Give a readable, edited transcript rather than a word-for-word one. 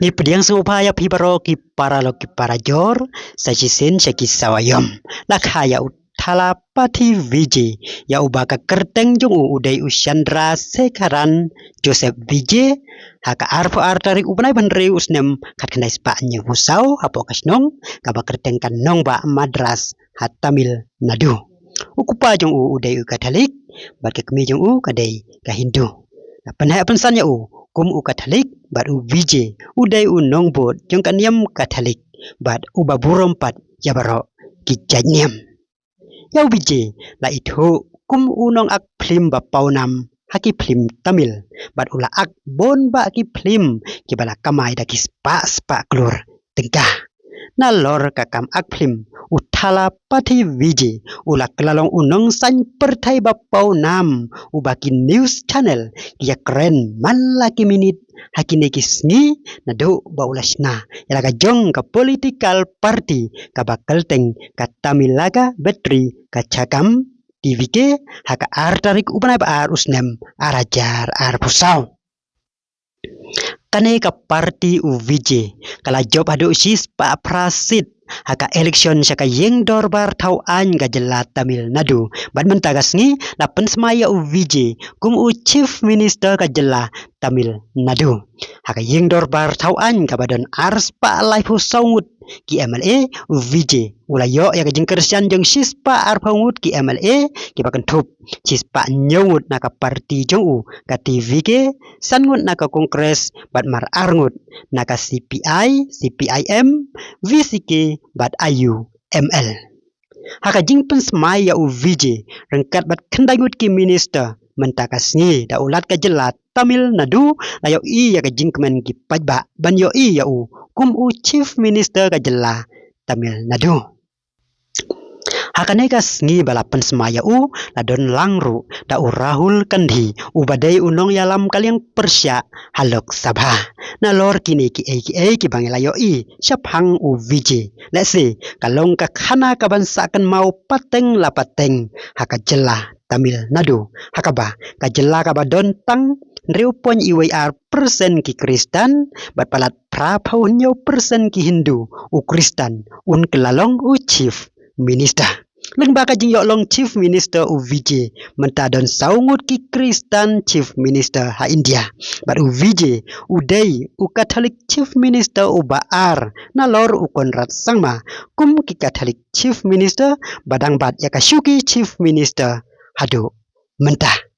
Ni pediang supaya pibaro ki para lo ki para jor sajisin saki sawayom lakhaya uthala pati vije ya ubaka kerteng jung udai Chandra Sekharan Joseph vije haka arfo artari ubnai banrei usnem katkenai spa nyeng husau hapo kasnong kaba kerteng kanong ba Madras hatamil Nadu ukupa jung udai Katolik bat kemi jung kadai ka Hindu penhai pensanya kum Katolik bat vije udai nongbot jung kaniam Katolik bat ubaburom pat yabaro kijanyam yau vije la itu kum unong ak plim ba paunam haki plim Tamil bat ula ak bon ba ki plim ki bala kamai da ki spa klur tengkah na lor kakam ak plim uthala pati vije ula kelalong unong san pertai ba paunam ubaki news channel ya keren man laki minit haki nekisni na do ba ulasna yalaga jong ka political party ka bakal teng ka Tamilaga betri ka cakam TVK haka artarik ubanai ba usnem arajar pusau kane ka parti uvije kala job adu sis pa prasit haka election saka yeng dorbar tau an ga jela Tamil Nadu ban mentagas ni lapen semaya uvije kum chief minister ka jela Tamil Nadu haka yeng dorbar tau an ka badan ars pa life saungut ki MLA uvije ulayo ya jeng kersian jeng sispa arpangut ki MLA ki bakan thup sispa nyungut naka parti jong ka TVK sangut naka kongres bat mar arngut naka CPI CPIM VCK bat ayu ML haka jing pensmaya uvije rengkat bat kendangut ki minister mentakas ni da ulat ka jelat Tamil Nadu layo i ya ka jing kemen ki pajba ban yo i ya kum chief minister ka jela Tamil Nadu hakane kas ngi balapan semaya ladon langru da Rahul Gandhi ubadai unong yalam kaliang Persya halok sabha na lor kini ki bangelayo i syapang vije let's say kalong ka khana ka bansa kan mau pateng lapateng haka jela Tamil Nadu hakaba ka jela ka badon tang 0.iwr% ki Kristen bat palat praphaunyo persen ki Hindu Kristen un kelalong chief minister leng baka jing yok long chief minister vije mentadon saungut ki Kristen chief minister ha India bat vije udai Katolik chief minister baar na lor konrad sangma kum ki Katolik chief minister badang bat ya ka syuki chief minister hadu mentah